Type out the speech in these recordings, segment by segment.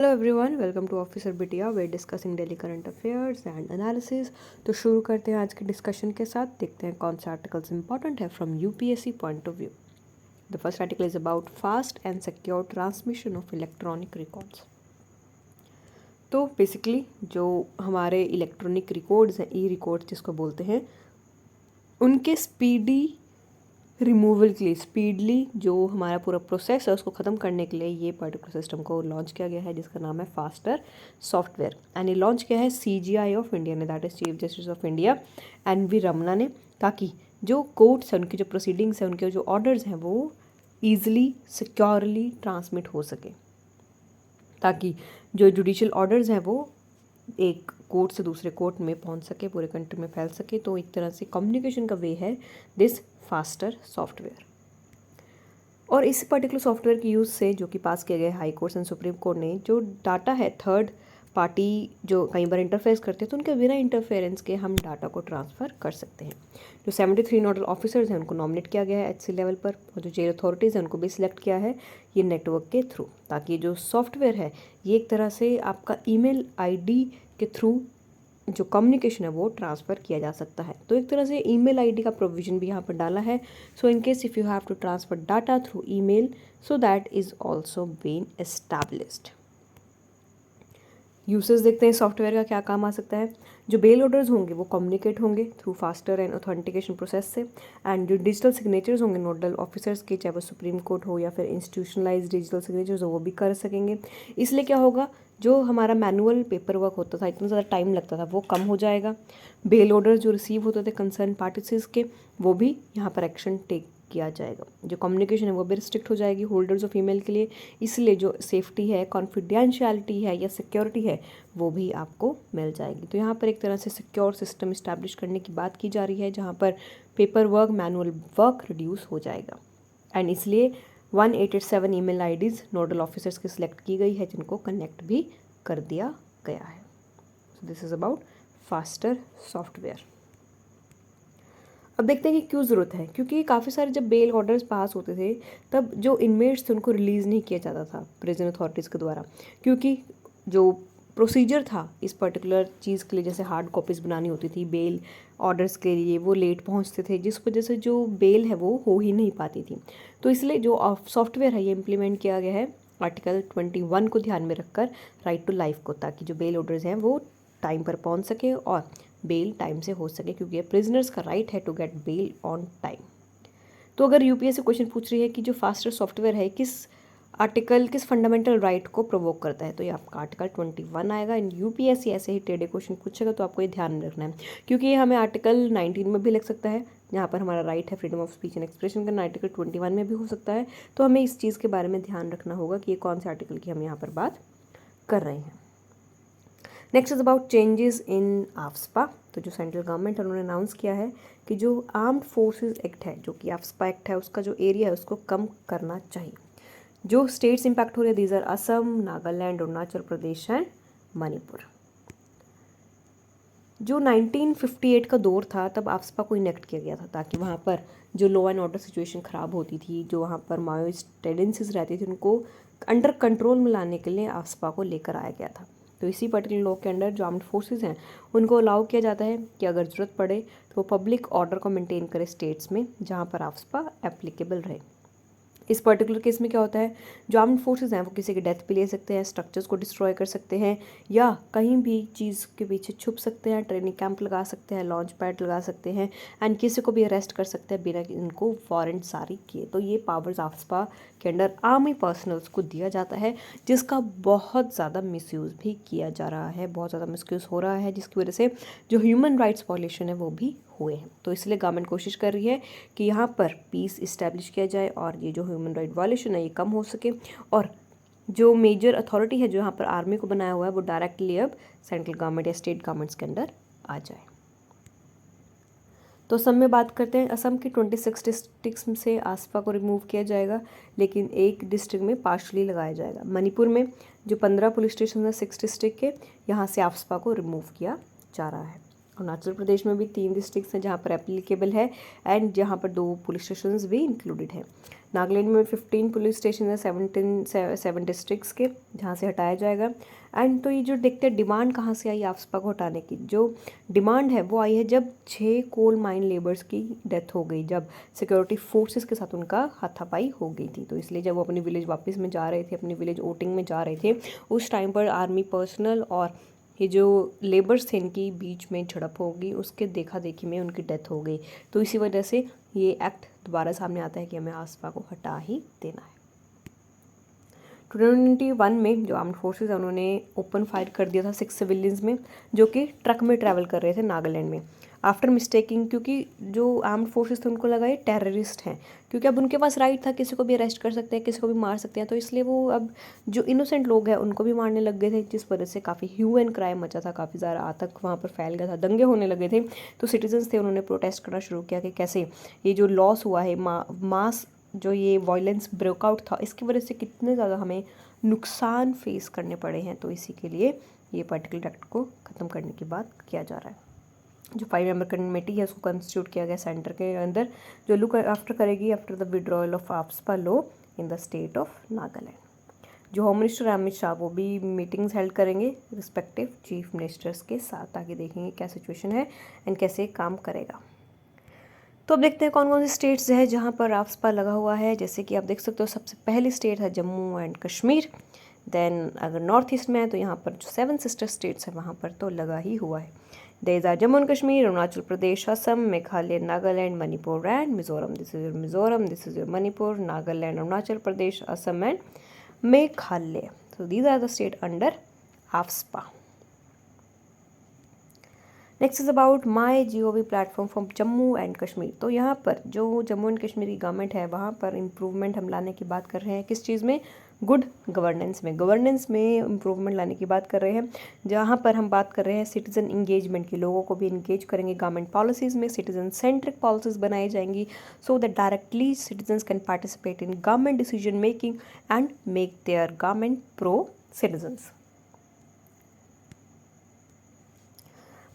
Hello everyone, welcome to officer Bitiya we discussing daily current affairs and analysis. तो शुरू करते हैं आज के डिस्कशन के साथ। देखते हैं कौन सा आर्टिकल्स इंपॉर्टेंट है from UPSC point of view. The first article is about fast and secure transmission of electronic records. तो बेसिकली जो हमारे इलेक्ट्रॉनिक रिकॉर्ड्स हैं, ई रिकॉर्ड्स जिसको बोलते हैं, उनके स्पीडी रिमूवल के लिए, स्पीडली जो हमारा पूरा प्रोसेस है उसको ख़त्म करने के लिए ये पर्टिकुलर सिस्टम को लॉन्च किया गया है, जिसका नाम है फास्टर सॉफ्टवेयर। एंड ये लॉन्च किया है सीजीआई ऑफ इंडिया ने, that is chief justice of India N V Ramana ने, ताकि जो कोर्ट्स हैं, उनकी जो प्रोसीडिंग्स हैं, उनके जो ऑर्डर्स हैं वो ईजिली सिक्योरली ट्रांसमिट हो सके, ताकि जो जुडिशियल ऑर्डर्स हैं वो एक कोर्ट से दूसरे कोर्ट में पहुंच सके, पूरे कंट्री में फैल सके। तो एक तरह से कम्युनिकेशन का वे है दिस फास्टर सॉफ्टवेयर। और इस पर्टिकुलर सॉफ्टवेयर के यूज़ से, जो कि पास किया गया high court and supreme court ने, जो डाटा है थर्ड पार्टी जो कई बार इंटरफेस करते हैं, तो उनके बिना इंटरफेरेंस के हम डाटा को ट्रांसफ़र कर सकते हैं। जो 73 नोडल ऑफिसर्स हैं उनको नॉमिनेट किया गया है एचसी लेवल पर, और जो जेल अथॉरिटीज़ हैं उनको भी सिलेक्ट किया है ये नेटवर्क के थ्रू, ताकि जो सॉफ्टवेयर है ये एक तरह से आपका ईमेल आईडी के थ्रू जो कम्युनिकेशन है वो ट्रांसफ़र किया जा सकता है। तो एक तरह से ईमेल आईडी का प्रोविज़न भी यहाँ पर डाला है। So in case if you have to transfer data through email, so that is also been established. Uses देखते हैं सॉफ्टवेयर का क्या काम आ सकता है। जो बेल ऑर्डर्स होंगे वो कम्युनिकेट होंगे through faster and authentication process से, एंड जो डिजिटल सिग्नेचर्स होंगे नोडल ऑफिसर्स के, चाहे वो सुप्रीम कोर्ट हो या फिर इंस्टीट्यूशनलाइज डिजिटल सिग्नेचर्स हो, वो भी कर सकेंगे। इसलिए क्या होगा, जो हमारा मैनुअल पेपर वर्क होता था, इतना ज़्यादा टाइम लगता था, वो कम हो जाएगा। बेल ऑर्डर जो रिसीव होते थे कंसर्न पार्टीज के, वो भी यहाँ पर एक्शन टेक किया जाएगा। जो कम्युनिकेशन है वो भी रिस्ट्रिक्ट हो जाएगी होल्डर्स ऑफ ईमेल के लिए, इसलिए जो सेफ्टी है, कॉन्फिडेंशियलिटी है या सिक्योरिटी है, वो भी आपको मिल जाएगी। तो यहाँ पर एक तरह से सिक्योर सिस्टम इस्टेब्लिश करने की बात की जा रही है, जहाँ पर paper work, manual work reduce हो जाएगा। एंड इसलिए 1887 ईमेल आईडीज़ नोडल ऑफिसर्स की सिलेक्ट की गई है, जिनको कनेक्ट भी कर दिया गया है। So this is about faster software. अब देखते हैं कि क्यों ज़रूरत है, क्योंकि काफ़ी सारे जब बेल ऑर्डर्स पास होते थे, तब जो इनमेट्स थे उनको रिलीज़ नहीं किया जाता था प्रिजन अथॉरिटीज़ के द्वारा, क्योंकि जो प्रोसीजर था इस पर्टिकुलर चीज़ के लिए, जैसे हार्ड कॉपीज़ बनानी होती थी बेल ऑर्डर्स के लिए, वो लेट पहुंचते थे, जिस वजह से जो बेल है वो हो ही नहीं पाती थी। तो इसलिए जो सॉफ्टवेयर है ये इम्प्लीमेंट किया गया है आर्टिकल 21 को ध्यान में रखकर, राइट टू लाइफ को, ताकि जो बेल ऑर्डर्स हैं वो टाइम पर पहुंच सके और बेल टाइम से हो सके, क्योंकि ये प्रिजनर्स का राइट है to get bail on time. तो अगर यूपीएससी क्वेश्चन पूछ रही है कि जो फास्टर सॉफ्टवेयर है किस आर्टिकल, किस फंडामेंटल राइट को प्रोवोक करता है, तो ये आपका आर्टिकल 21 आएगा। इन यूपीएससी ऐसे ही टेढ़े क्वेश्चन पूछेगा तो आपको ये ध्यान में रखना है, क्योंकि ये हमें आर्टिकल 19 में भी लग सकता है, जहाँ पर हमारा राइट है freedom of speech and expression करना, आर्टिकल 21 में भी हो सकता है। तो हमें इस चीज़ के बारे में ध्यान रखना होगा कि ये कौन से आर्टिकल की हम यहाँ पर बात कर रहे हैं। Next is about changes in AFSPA. तो जो सेंट्रल गवर्नमेंट है उन्होंने अनाउंस किया है कि जो आर्म्ड फोर्सेस एक्ट है, जो कि आफ्स्पा एक्ट है, उसका जो एरिया है उसको कम करना चाहिए। जो स्टेट्स इम्पैक्ट हो रहे हैं these are Assam, Nagaland, Arunachal Pradesh and Manipur. जो 1958 का दौर था तब आफ्स्पा को इनेक्ट किया गया था, ताकि वहाँ पर जो लॉ एंड ऑर्डर सिचुएशन ख़राब होती थी, जो वहाँ पर माओइस्ट टेंडेंसीज रहती थी, उनको अंडर कंट्रोल में लाने के लिए आफ्स्पा को लेकर आया गया था। तो इसी पर्टिकुलर लॉ के अंडर जो आर्म्ड फोर्सेस हैं उनको अलाउ किया जाता है कि अगर ज़रूरत पड़े तो वो पब्लिक ऑर्डर को मेंटेन करे स्टेट्स में जहाँ पर आफ्स्पा एप्लीकेबल रहे। इस पर्टिकुलर केस में क्या होता है, जो आर्म्ड फोर्सेस हैं वो किसी की डेथ भी ले सकते हैं, स्ट्रक्चर्स को डिस्ट्रॉय कर सकते हैं, या कहीं भी चीज़ के पीछे छुप सकते हैं, ट्रेनिंग कैंप लगा सकते हैं, लॉन्च पैड लगा सकते हैं, एंड किसी को भी अरेस्ट कर सकते हैं बिना इनको वारंट जारी किए। तो ये पावर्स आफ्स्पा के अंडर आर्मी पर्सनल्स को दिया जाता है, जिसका बहुत ज़्यादा मिसयूज़ भी किया जा रहा है, बहुत ज़्यादा मिसयूज़ हो रहा है, जिसकी वजह से जो ह्यूमन राइट्स वायलेशन है वो भी हुए हैं। तो इसलिए गवर्नमेंट कोशिश कर रही है कि यहाँ पर पीस इस्टेब्लिश किया जाए और ये जो ह्यूमन राइट वायलेशन है ये कम हो सके, और जो मेजर अथॉरिटी है जो यहाँ पर आर्मी को बनाया हुआ है वो डायरेक्टली अब सेंट्रल गवर्नमेंट या स्टेट गवर्नमेंट्स के अंडर आ जाए। तो असम में बात करते हैं, असम की 26 डिस्ट्रिक्ट्स से आफ्स्पा को रिमूव किया जाएगा, लेकिन एक डिस्ट्रिक्ट में पार्शली लगाया जाएगा। मणिपुर में जो 15 पुलिस स्टेशन है 6 डिस्ट्रिक्ट के, यहाँ से आफ्स्पा को रिमूव किया जा रहा है। अरुणाचल प्रदेश में भी 3 डिस्ट्रिक्ट्स हैं जहाँ पर एप्लीकेबल है एंड जहाँ पर 2 पुलिस स्टेशंस भी इंक्लूडेड हैं। नागालैंड में 15 पुलिस स्टेशन है 7 डिस्ट्रिक्ट्स के, जहाँ से हटाया जाएगा। एंड तो ये जो देखते हैं डिमांड कहाँ से आई आफ्सपा को हटाने की, जो डिमांड है वो आई है जब 6 कोल माइन लेबर्स की डेथ हो गई, जब सिक्योरिटी फोर्सेस के साथ उनका हाथापाई हो गई थी। तो इसलिए जब वो अपनी विलेज वापस में जा रहे थे, अपनी विलेज वोटिंग में जा रहे थे, उस टाइम पर आर्मी पर्सनल और ये जो लेबर्स थे इनकी बीच में झड़प होगी, उसके देखा देखी में उनकी डेथ हो गई। तो इसी वजह से ये एक्ट दोबारा सामने आता है कि हमें आफ्सपा को हटा ही देना है। 2021 में जो आर्म्ड फोर्सेस है उन्होंने ओपन फायर कर दिया था 6 सिविलियंस में जो कि ट्रक में ट्रैवल कर रहे थे नागालैंड में, आफ्टर मिस्टेकिंग, क्योंकि जो आर्म्ड फोर्सेस थे उनको लगा ये टेररिस्ट हैं, क्योंकि अब उनके पास राइट था किसी को भी अरेस्ट कर सकते हैं, किसी को भी मार सकते हैं। तो इसलिए वो अब जो इनोसेंट लोग हैं उनको भी मारने लग गए थे, जिस वजह से काफ़ी ह्यू एंड क्राइम मचा था, काफ़ी ज़्यादा आतंक वहाँ पर फैल गया था, दंगे होने लगे थे। तो सिटीजन्स थे उन्होंने प्रोटेस्ट करना शुरू किया कि कैसे ये जो लॉस हुआ है, मास जो ये वायलेंस ब्रेकआउट था, इसकी वजह से कितने ज़्यादा हमें नुकसान फेस करने पड़े हैं। तो इसी के लिए ये पर्टिकुलर एक्ट को ख़त्म करने की बात किया जा रहा है। जो 5 मेंबर कमेटी है उसको कंस्टिट्यूट किया गया सेंटर के अंदर, जो लुक आफ्टर करेगी after the withdrawal of AFSPA law in the state of Nagaland. जो होम मिनिस्टर अमित शाह वो भी मीटिंग्स हेल्ड करेंगे रिस्पेक्टिव चीफ मिनिस्टर्स के साथ, ताकि देखेंगे क्या सिचुएशन है एंड कैसे काम करेगा। तो अब देखते हैं कौन कौन सी स्टेट्स है जहाँ पर आफ्सपा लगा हुआ है। जैसे कि आप देख सकते हो सबसे पहली स्टेट है जम्मू एंड कश्मीर। देन अगर नॉर्थ ईस्ट में है तो यहाँ पर जो 7 सिस्टर स्टेट्स है वहाँ पर तो लगा ही हुआ है। These are Jammu and Kashmir, Arunachal Pradesh, Assam, Meghalaya, Nagaland, Manipur and Mizoram. This is your Mizoram, this is your Manipur, Nagaland, Arunachal Pradesh, Assam and Meghalaya. So these are the state under AFSPA. Next is about my GOV platform from Jammu and Kashmir. तो यहाँ पर जो जम्मू एंड कश्मीर की गवर्नमेंट है वहाँ पर इम्प्रूवमेंट हम लाने की बात कर रहे हैं। किस चीज़ में? गुड गवर्नेंस में, इम्प्रूवमेंट लाने की बात कर रहे हैं। जहाँ पर हम बात कर रहे हैं सिटीज़न इंगेजमेंट की, लोगों को भी इंगेज करेंगे गवर्नमेंट पॉलिसीज़ में, सिटीजन सेंट्रिक पॉलिसीज़ बनाई जाएंगी so that directly citizens can participate in government decision making and make their government pro citizens.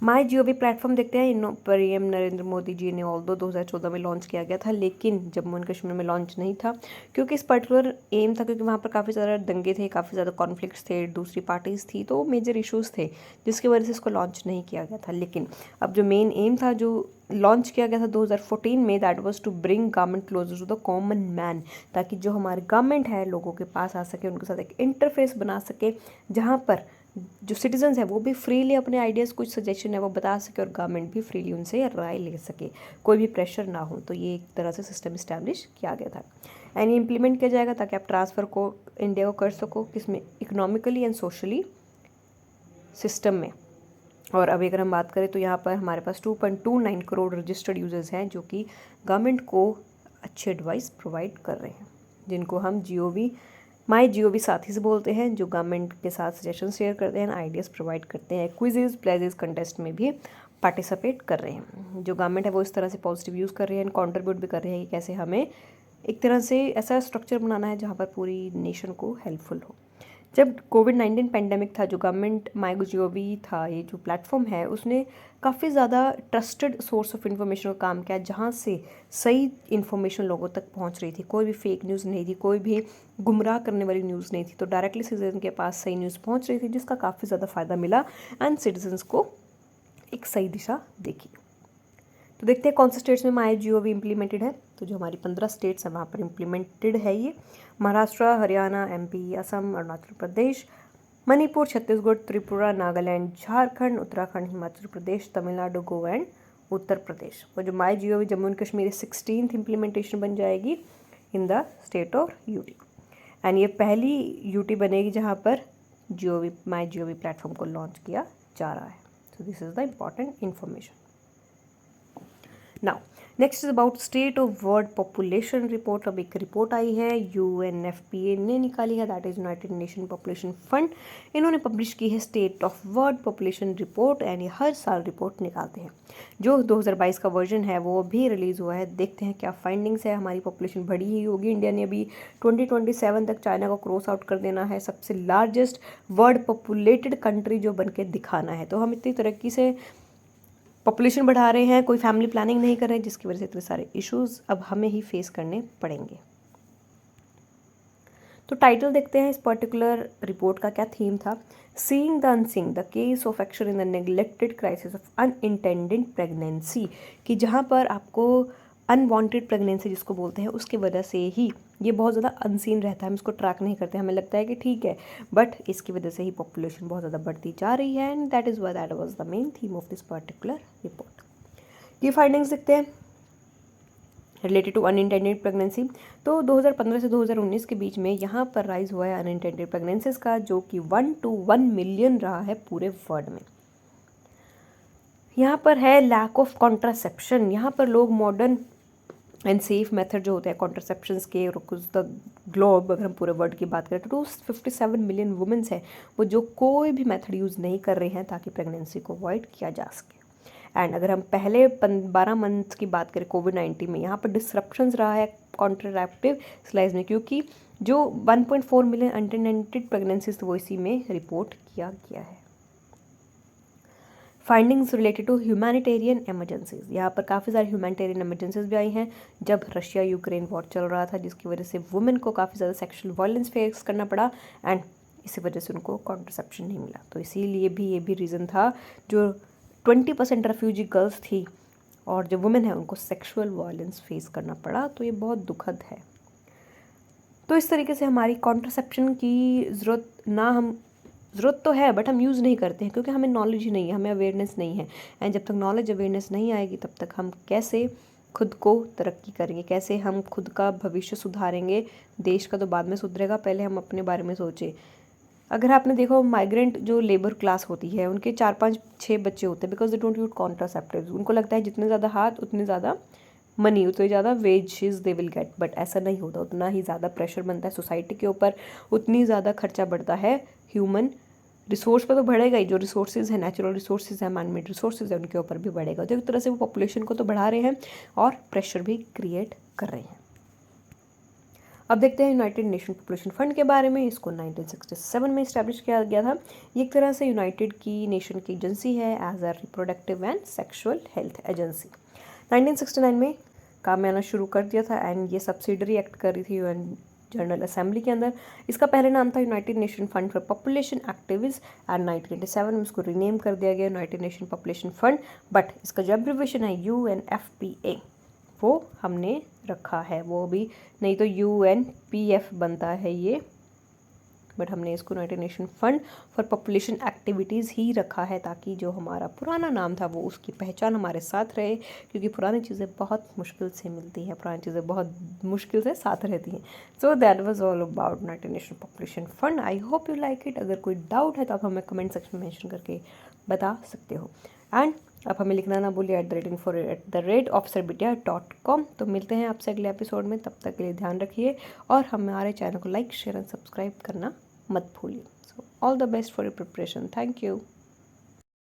My GOV platform देखते हैं। इन पीएम नरेंद्र मोदी जी ने ऑल्दो 2014 में लॉन्च किया गया था, लेकिन जम्मू एंड कश्मीर में लॉन्च नहीं था क्योंकि इस पर्टिकुलर एम था, क्योंकि वहाँ पर काफ़ी ज़्यादा दंगे थे, काफ़ी ज़्यादा कॉन्फ्लिक्ट्स थे, दूसरी पार्टीज़ थी, तो मेजर इश्यूज़ थे जिसकी वजह से इसको लॉन्च नहीं किया गया था। लेकिन अब जो मेन एम था जो लॉन्च किया गया था 2014 में, that was to bring government closer to the common man, ताकि जो हमारी गवर्नमेंट है लोगों के पास आ सके, उनके साथ एक इंटरफेस बना सके जहाँ पर जो सिटीजन्स है वो भी फ्रीली अपने आइडियाज़, कुछ सजेशन है वो बता सके और गवर्नमेंट भी फ्रीली उनसे राय ले सके, कोई भी प्रेशर ना हो। तो ये एक तरह से सिस्टम इस्टेब्लिश किया गया था एंड इम्प्लीमेंट किया जाएगा ताकि आप ट्रांसफ़र को इंडिया को कर सको, किसमें? इकोनॉमिकली एंड सोशली सिस्टम में। और अभी अगर हम बात करें तो यहाँ पर हमारे पास 2.29 करोड़ रजिस्टर्ड यूजर्स हैं जो कि गवर्नमेंट को अच्छे एडवाइस प्रोवाइड कर रहे हैं, जिनको हम माई GOV साथी से बोलते हैं, जो गवर्नमेंट के साथ सजेशन शेयर करते हैं, आइडियाज़ प्रोवाइड करते हैं, क्विजेज प्लेजेस कंटेस्ट में भी पार्टिसिपेट कर रहे हैं। जो गवर्नमेंट है वो इस तरह से पॉजिटिव यूज़ कर रहे हैं, कंट्रीब्यूट भी कर रहे हैं कि कैसे हमें एक तरह से ऐसा स्ट्रक्चर बनाना है जहाँ पर पूरी नेशन को हेल्पफुल हो। जब कोविड-19 पेंडेमिक था, जो गवर्नमेंट माई GOV था, ये जो प्लेटफॉर्म है, उसने काफ़ी ज़्यादा ट्रस्टेड सोर्स ऑफ इन्फॉर्मेशन का काम किया, जहाँ से सही इन्फॉर्मेशन लोगों तक पहुँच रही थी, कोई भी फेक न्यूज़ नहीं थी, कोई भी गुमराह करने वाली न्यूज़ नहीं थी। तो डायरेक्टली सिटीजन के पास सही न्यूज़ पहुँच रही थी, जिसका काफ़ी ज़्यादा फ़ायदा मिला एंड सिटीजन्स को एक सही दिशा देखी। तो देखते हैं कौन से स्टेट्स में माई GOV इम्प्लीमेंटेड है। तो जो हमारी 15 स्टेट्स हैं वहाँ पर इम्प्लीमेंटेड है ये। Maharashtra, Haryana, MP, Assam, Arunachal Pradesh, Manipur, Chhattisgarh, Tripura, Nagaland, Jharkhand, Uttarakhand, Himachal Pradesh, Tamil Nadu, Goa and Uttar Pradesh. और जो my GOV Jammu and Kashmir 16th implementation बन जाएगी in the state of UT। And ये पहली UT बनेगी जहाँ पर माई GOV प्लेटफॉर्म को लॉन्च किया जा रहा है। So this is the important information. Now next is about state of world population report. अब एक रिपोर्ट आई है, UNFPA ने निकाली है, that is United nation population fund. इन्होंने पब्लिश की है state of world population report and ये हर साल रिपोर्ट निकालते हैं। जो 2022 का वर्जन है वो भी रिलीज़ हुआ है। देखते हैं क्या फाइंडिंग्स है। हमारी पॉपुलेशन बढ़ी ही होगी। इंडिया ने अभी 2027 तक चाइना को क्रॉस आउट कर देना है, सबसे लार्जेस्ट वर्ल्ड पॉपुलेटेड कंट्री जो बन के दिखाना है। तो हम इतनी तरक्की से पॉपुलेशन बढ़ा रहे हैं, कोई फैमिली प्लानिंग नहीं कर रहे हैं, जिसकी वजह से इतने सारे इश्यूज अब हमें ही फेस करने पड़ेंगे। तो टाइटल देखते हैं इस पर्टिकुलर रिपोर्ट का, क्या थीम था। Seeing the unseeing, the case of action in the neglected crisis of unintended pregnancy, कि जहाँ पर आपको अनवांटेड प्रेगनेंसी जिसको बोलते हैं उसकी वजह से ही ये बहुत ज़्यादा अनसीन रहता है, हम इसको ट्रैक नहीं करते, हमें लगता है कि ठीक है, बट इसकी वजह से ही पॉपुलेशन बहुत ज़्यादा बढ़ती जा रही है, and that is why that was the main theme of this particular report. ये फाइंडिंग्स देखते हैं रिलेटेड टू अनइंटेंडेड प्रेगनेंसी। तो 2015 से 2019 के बीच में यहाँ पर राइज हुआ है अनइंटेंडेड प्रेगनेंसीज का, जो कि 1 to 1 मिलियन रहा है पूरे वर्ल्ड में। यहाँ पर है लैक ऑफ कॉन्ट्रासेप्शन, यहाँ पर लोग मॉडर्न एंड सेफ मेथड जो होते हैं कॉन्ट्रासेप्शंस के द ग्लोब, अगर हम पूरे वर्ल्ड की बात करें तो 257 मिलियन वुमेन्स हैं वो जो कोई भी मेथड यूज़ नहीं कर रहे हैं ताकि प्रेगनेंसी को अवॉइड किया जा सके। एंड अगर हम पहले 12 मंथ की बात करें कोविड-19 में, यहाँ पर डिसरप्शंस रहा है कॉन्ट्रासेप्टिव स्लाइस में, क्योंकि जो 1.4 मिलियन अनइंटेंडेड प्रेगनेंसीज वो इसी में रिपोर्ट किया गया है। Findings related to humanitarian emergencies, यहाँ पर काफ़ी सारी ह्यूमैनिटेरियन एमरजेंसीज भी आई हैं जब रशिया यूक्रेन वॉर चल रहा था, जिसकी वजह से वुमेन को काफ़ी ज़्यादा सेक्शुअल वायलेंस फेस करना पड़ा, एंड इसी वजह से उनको कॉन्ट्रासेप्शन नहीं मिला। तो इसीलिए भी ये भी रीज़न था, जो 20% रेफ्यूजी गर्ल्स थी और जो वुमेन है उनको सेक्शुअल वायलेंस फेस करना पड़ा, तो ये बहुत दुखद है। तो इस तरीके से हमारी कॉन्ट्रासेप्शन की ज़रूरत तो है, बट हम यूज़ नहीं करते हैं क्योंकि हमें नॉलेज ही नहीं है, हमें अवेयरनेस नहीं है, एंड जब तक नॉलेज अवेयरनेस नहीं आएगी तब तक हम कैसे खुद को तरक्की करेंगे, कैसे हम खुद का भविष्य सुधारेंगे। देश का तो बाद में सुधरेगा, पहले हम अपने बारे में सोचें। अगर आपने देखो माइग्रेंट जो लेबर क्लास होती है उनके 4-5-6 बच्चे होते हैं because they don't use contraceptives. उनको लगता है जितने ज़्यादा हाथ उतने ज़्यादा मनी, उतने ज़्यादा wages they will get, but ऐसा नहीं होता। उतना ही ज़्यादा प्रेशर बनता है सोसाइटी के ऊपर, उतनी ज़्यादा खर्चा बढ़ता है ह्यूमन रिसोर्स पर, तो बढ़ेगा ही। जो रिसोर्सेज है, नेचुरल रिसोर्सेज है, मैन मेड रिसोर्सेज है, उनके ऊपर भी बढ़ेगा। तो एक तरह से वो पॉपुलेशन को तो बढ़ा रहे हैं और प्रेशर भी क्रिएट कर रहे हैं। अब देखते हैं यूनाइटेड नेशन पॉपुलेशन फंड के बारे में। इसको 1967 में इस्टेब्लिश किया गया था। ये एक तरह से यूनाइटेड की नेशन की एजेंसी है as a reproductive and sexual health agency. 1969 में काम में आना शुरू कर दिया था, एंड ये सब्सिडरी एक्ट कर रही थी यूएन जनरल असेंबली के अंदर। इसका पहले नाम था United Nation fund for population activist, and 1987 में इसको रीनेम कर दिया गया United nation population fund, but इसका जो एब्रिविएशन है UNFPA वो हमने रखा है, वो भी नहीं तो UNPF बनता है ये, बट हमने इसको United Nation fund for population activities ही रखा है, ताकि जो हमारा पुराना नाम था वो उसकी पहचान हमारे साथ रहे, क्योंकि पुरानी चीज़ें बहुत मुश्किल से मिलती हैं, पुरानी चीज़ें बहुत मुश्किल से साथ रहती हैं। So that was all about United nation population fund. I hope you like it. अगर कोई डाउट है तो आप हमें कमेंट सेक्शन में मेंशन करके बता सकते हो, एंड आप हमें लिखना ना भूलिए @officerbitia.com। तो मिलते हैं आपसे अगले एपिसोड में, तब तक के लिए ध्यान रखिए और हमारे चैनल को लाइक शेयर एंड सब्सक्राइब करना मत भूलिए। So all the best for your preparation. Thank you.